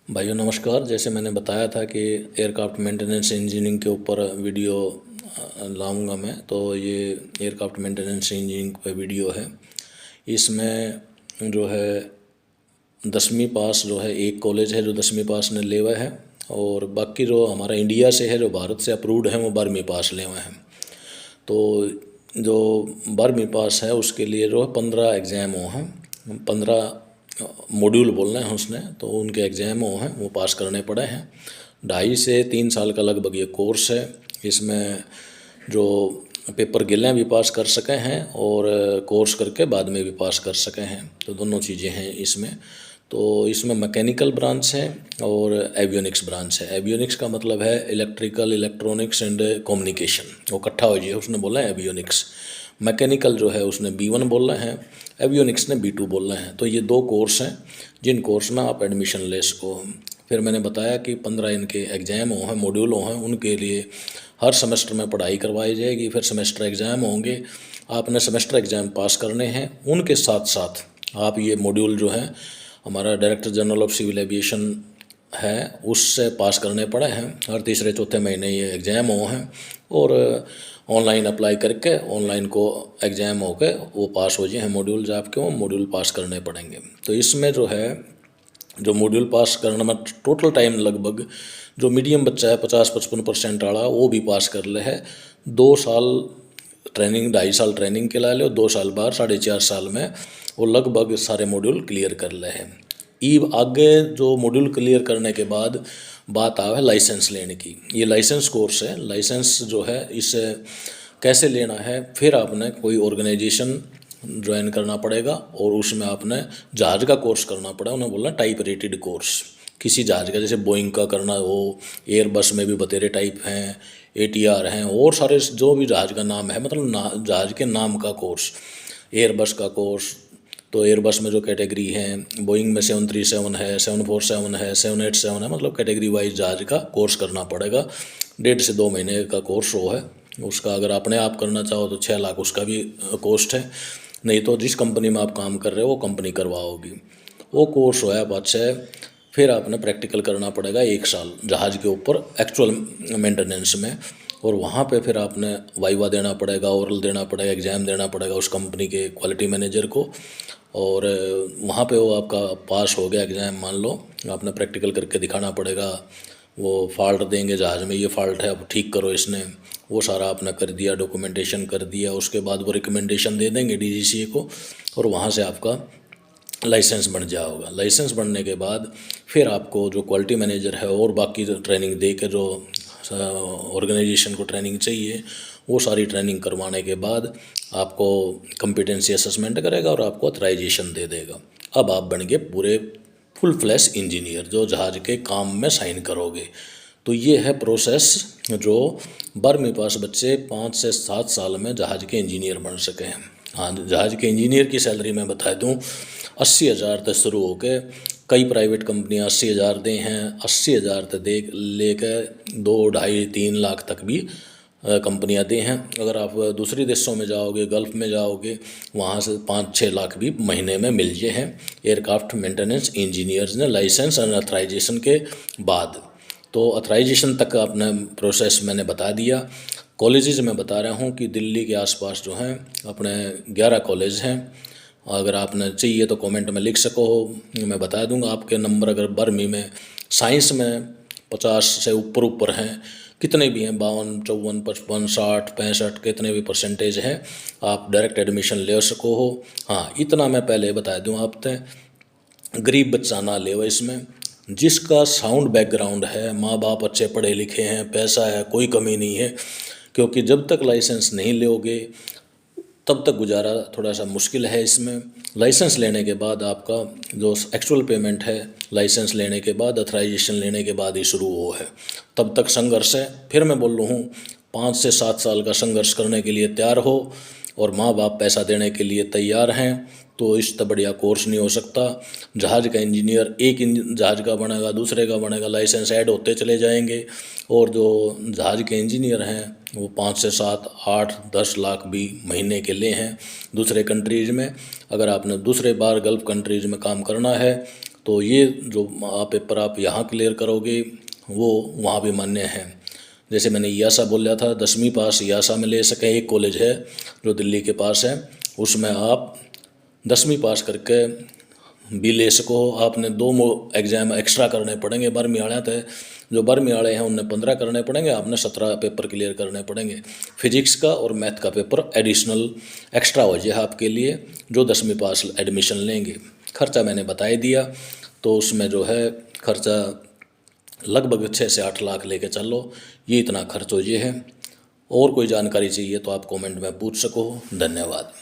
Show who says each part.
Speaker 1: भाइयों नमस्कार। जैसे मैंने बताया था कि एयरक्राफ्ट मेंटेनेंस इंजीनियरिंग के ऊपर वीडियो लाऊंगा मैं, तो ये एयरक्राफ्ट मेंटेनेंस इंजीनियरिंग पे वीडियो है। इसमें जो है 10वीं पास जो है एक कॉलेज है जो 10वीं पास ने ले हुआ है, और बाकी जो हमारा इंडिया से है, जो भारत से अप्रूव्ड है, वो 12वीं पास ले हुए हैं। तो जो 12वीं पास है उसके लिए जो है 15 एग्ज़ाम हो हैं, 15 मॉड्यूल बोलना है उसने, तो उनके एग्ज़ाम हो हैं वो पास करने पड़े हैं। 2.5 से 3 साल का लगभग ये कोर्स है। इसमें जो पेपर गिले भी पास कर सके हैं और कोर्स करके बाद में भी पास कर सके हैं, तो दोनों चीज़ें हैं इसमें। तो इसमें मैकेनिकल ब्रांच है और एवियोनिक्स ब्रांच है। एवियोनिक्स का मतलब है इलेक्ट्रिकल, इलेक्ट्रॉनिक्स एंड कम्युनिकेशन, वो इकट्ठा हो जाए, उसने बोला है एवियोनिक्स। मैकेनिकल जो है उसने B1 बोलना है, एवियोनिक्स ने B2 बोलना है। तो ये दो कोर्स हैं जिन कोर्स में आप एडमिशन ले सको। फिर मैंने बताया कि 15 इनके एग्ज़ाम हो हैं, मॉड्यूल हो हैं, उनके लिए हर सेमेस्टर में पढ़ाई करवाई जाएगी। फिर सेमेस्टर एग्ज़ाम होंगे, आपने सेमेस्टर एग्ज़ाम पास करने हैं। उनके साथ साथ आप ये मॉड्यूल जो है हमारा director general of civil aviation है उससे पास करने पड़े हैं। हर तीसरे चौथे महीने ये एग्ज़ाम हो हैं, और ऑनलाइन अप्लाई करके ऑनलाइन को एग्ज़ाम हो के वो पास हो जाए हैं मॉड्यूल्स आपके, वो मॉड्यूल पास करने पड़ेंगे। तो इसमें जो है जो मॉड्यूल पास करने में टोटल टाइम लगभग जो मीडियम बच्चा है 50-55% वाला वो भी पास कर ले है। 2 साल ट्रेनिंग, 2.5 साल ट्रेनिंग के ला लो, 2 साल बाद 4.5 साल में वो लगभग सारे मॉड्यूल क्लियर कर ले हैं। आगे जो मॉड्यूल क्लियर करने के बाद बात आवे लाइसेंस लेने की। ये लाइसेंस कोर्स है। लाइसेंस जो है इसे कैसे लेना है, फिर आपने कोई ऑर्गेनाइजेशन ज्वाइन करना पड़ेगा और उसमें आपने जहाज़ का कोर्स करना पड़ा। उन्हें बोलना टाइप रेटेड कोर्स, किसी जहाज़ का, जैसे बोइंग का करना हो, एयरबस में भी बतेरे टाइप हैं, ATR हैं, और सारे जो भी जहाज़ का नाम है, मतलब जहाज़ के नाम का कोर्स। एयरबस का कोर्स, तो एयरबस में जो कैटेगरी हैं, बोइंग में 737 है, 747 है, 787 है, मतलब कैटेगरी वाइज जहाज़ का कोर्स करना पड़ेगा। 1.5 से 2 महीने का कोर्स वो है। उसका अगर अपने आप करना चाहो तो 6 लाख उसका भी कॉस्ट है, नहीं तो जिस कंपनी में आप काम कर रहे हो वो कंपनी करवाओगी। वो कोर्स होया बाद से फिर आपने प्रैक्टिकल करना पड़ेगा 1 साल जहाज़ के ऊपर एक्चुअल मेंटेनेंस में, और वहाँ पे फिर आपने वाइवा देना पड़ेगा, ओरल देना पड़ेगा, एग्ज़ाम देना पड़ेगा उस कंपनी के क्वालिटी मैनेजर को। और वहाँ पे वो आपका पास हो गया एग्ज़ाम, मान लो आपने प्रैक्टिकल करके दिखाना पड़ेगा। वो फॉल्ट देंगे जहाज़ में, ये फॉल्ट है अब ठीक करो इसने, वो सारा आपने कर दिया, डॉक्यूमेंटेशन कर दिया। उसके बाद वो रिकमेंडेशन दे देंगे DGCA को, और वहाँ से आपका लाइसेंस बन जाओगा। लाइसेंस बनने के बाद फिर आपको जो क्वालिटी मैनेजर है और बाकी जो ट्रेनिंग दे के जो ऑर्गेनाइजेशन को ट्रेनिंग चाहिए, वो सारी ट्रेनिंग करवाने के बाद आपको कॉम्पिटेंसी असेसमेंट करेगा और आपको ऑथराइजेशन दे देगा। अब आप बन गए पूरे फुल फ्लैश इंजीनियर जो जहाज़ के काम में साइन करोगे। तो ये है प्रोसेस जो 12वीं पास बच्चे 5 से 7 साल में जहाज़ के इंजीनियर बन सके हैं। हाँ, जहाज़ के इंजीनियर की सैलरी मैं बता दूँ 80,000 तक शुरू होकर कई प्राइवेट कंपनियां 80,000 दे हैं, 80,000 तक दे लेकर 2, 2.5, 3 लाख तक भी कंपनियां दे हैं। अगर आप दूसरे देशों में जाओगे, गल्फ़ में जाओगे, वहाँ से 5-6 लाख भी महीने में मिल जाए हैं एयरक्राफ्ट मेंटेनेंस इंजीनियर्स ने लाइसेंस और अथराइजेशन के बाद। तो अथराइजेशन तक अपना प्रोसेस मैंने बता दिया। कॉलेजेस में बता रहा हूँ कि दिल्ली के आसपास जो हैं अपने 11 कॉलेज हैं। अगर आपने चाहिए तो कमेंट में लिख सको हो, मैं बता दूंगा आपके नंबर। अगर 12वीं में साइंस में 50 से ऊपर ऊपर हैं, कितने भी हैं, 52, 54, 55, 60, 65, कितने भी परसेंटेज हैं, आप डायरेक्ट एडमिशन ले सको हो। हाँ, इतना मैं पहले बता दूँ आपने, गरीब बच्चा ना ले वो इसमें। जिसका साउंड बैकग्राउंड है, माँ बाप अच्छे पढ़े लिखे हैं, पैसा है, कोई कमी नहीं है, क्योंकि जब तक लाइसेंस नहीं लोगे तब तक गुजारा थोड़ा सा मुश्किल है इसमें। लाइसेंस लेने के बाद आपका जो एक्चुअल पेमेंट है, लाइसेंस लेने के बाद, अथराइजेशन लेने के बाद ही शुरू हो है। तब तक संघर्ष है। फिर मैं बोल रहा हूँ 5 से 7 साल का संघर्ष करने के लिए तैयार हो, और माँ बाप पैसा देने के लिए तैयार हैं, तो इससे बढ़िया कोर्स नहीं हो सकता। जहाज़ का इंजीनियर एक जहाज़ का बनेगा, दूसरे का बनेगा, लाइसेंस ऐड होते चले जाएंगे, और जो जहाज़ के इंजीनियर हैं वो 5 से 7, 8, 10 लाख भी महीने के लिए हैं दूसरे कंट्रीज़ में। अगर आपने दूसरे बार गल्फ़ कंट्रीज़ में काम करना है तो ये जो पेपर आप यहाँ क्लियर करोगे वो वहाँ भी मान्य है। जैसे मैंने यासा बोला था, 10वीं पास यासा में ले सकें। एक कॉलेज है जो दिल्ली के पास है, उसमें आप 10वीं पास करके भी ले सको। आपने 2 एग्ज़ाम एक्स्ट्रा करने पड़ेंगे। 12वीं वाले थे, जो 12वीं वाले हैं उन्हें 15 करने पड़ेंगे, आपने 17 पेपर क्लियर करने पड़ेंगे। फिजिक्स का और मैथ का पेपर एडिशनल एक्स्ट्रा हो जाए आपके लिए, जो 10वीं पास एडमिशन लेंगे। खर्चा मैंने बता ही दिया, तो उसमें जो है खर्चा लगभग 6 से 8 लाख लेके चलो, ये इतना खर्च हो ये है। और कोई जानकारी चाहिए तो आप कमेंट में पूछ सको। धन्यवाद।